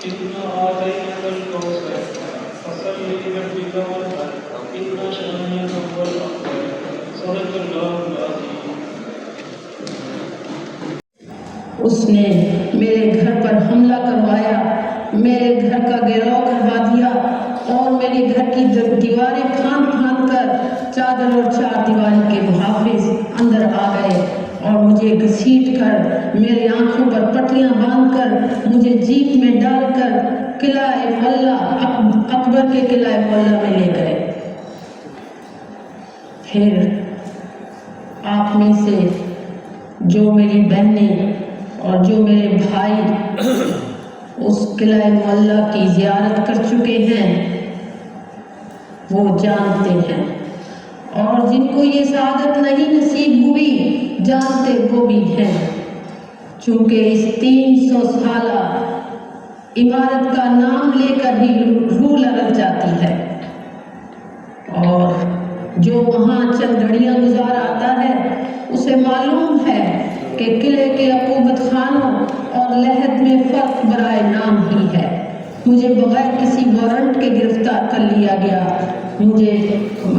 إنا أعطيناك الكوثر فصل لربك وانحر إن شانئك هو الأبتر صدق الله العظيم. اس نے میرے گھر پر حملہ کروایا، میرے گھر کا گھیراؤ کروا دیا اور میرے گھر کی دیواریں پھاند پھاند کر چادر اور چار دیواری کے محافظ اندر آ گئے اور مجھے گھسیٹ کر میرے آنکھوں پر پٹیاں باندھ کر مجھے جیپ میں ڈال کر قلعہ معلیٰ اکبر کے قلعہ معلیٰ میں لے گئے۔ پھر آپ میں سے جو میری بہنیں اور جو میرے بھائی اس قلعہ معلیٰ کی زیارت کر چکے ہیں وہ جانتے ہیں، اور جن کو یہ سعادت نہیں نصیب ہوئی جانتے وہ بھی ہیں، چونکہ اس 300 سالہ عمارت کا نام لے کر ہی روح لرز جاتی ہے، اور جو وہاں چند گھڑیاں گزار آتا ہے اسے معلوم ہے کہ قلعے کے عقوبت خانوں اور لحد میں فرق برائے نام ہی ہے۔ مجھے بغیر کسی وارنٹ کے گرفتار کر لیا گیا، مجھے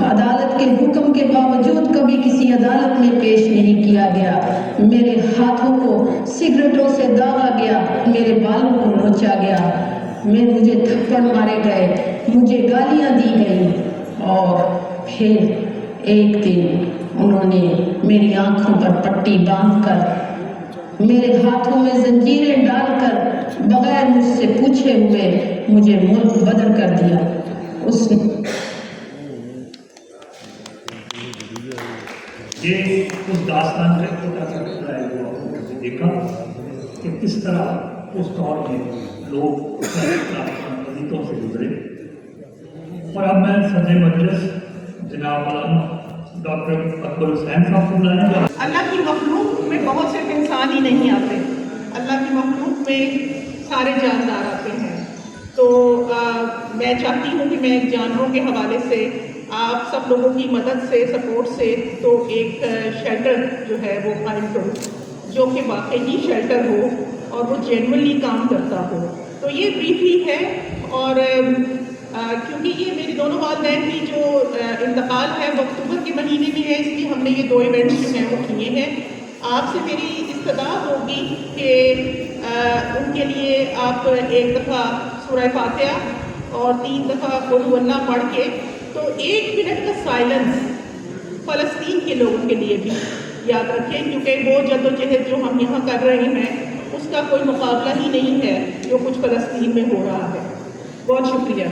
عدالت کے حکم کے باوجود کبھی کسی عدالت میں پیش نہیں کیا گیا، میرے ہاتھوں کو سگریٹوں سے داغا گیا، میرے بالوں کو نوچا گیا، مجھے تھپڑ مارے گئے، مجھے گالیاں دی گئیں، اور پھر ایک دن انہوں نے میری آنکھوں پر پٹی باندھ کر میرے ہاتھوں میں زنجیریں ڈال کر بغیر مجھ سے پوچھے ہوئے مجھے ملک بدر کر دیا۔ یہ اس داستان کا چھوٹا سا ٹکڑا ہے جو آپ نے دیکھا کہ کس طرح اس دور میں لوگ عزیتوں سے گزرے۔ اور اب میں صدر مجلس جناب ڈاکٹر اکبر حسین صاحب کو بلانے جا رہا ہوں۔ اللہ کی مخلوق میں بہت صرف انسان ہی نہیں آتے، اللہ کی مخلوق میں سارے جاندار آتے ہیں، تو میں چاہتی ہوں کہ میں جانوروں کے حوالے سے آپ سب لوگوں کی مدد سے سپورٹ سے تو ایک شیلٹر جو ہے وہ قائم کروں جو کہ واقعی شیلٹر ہو اور وہ جینوئنلی کام کرتا ہو۔ تو یہ بریف ہی ہے، اور کیونکہ یہ میری دونوں والدین کی جو انتقال ہے وہ اکتوبر کے مہینے میں ہے، اس لیے ہم نے یہ 2 ایونٹس جو ہیں وہ کیے ہیں۔ آپ سے میری استدعا ہوگی کہ ان کے لیے آپ ایک دفعہ سورہ فاتحہ اور 3 دفعہ قل هو اللہ پڑھ کے تو 1 منٹ کا سائلنس فلسطین کے لوگوں کے لیے بھی یاد رکھیں، کیونکہ وہ جدوجہد جو ہم یہاں کر رہے ہیں اس کا کوئی مقابلہ ہی نہیں ہے جو کچھ فلسطین میں ہو رہا ہے۔ بہت شکریہ۔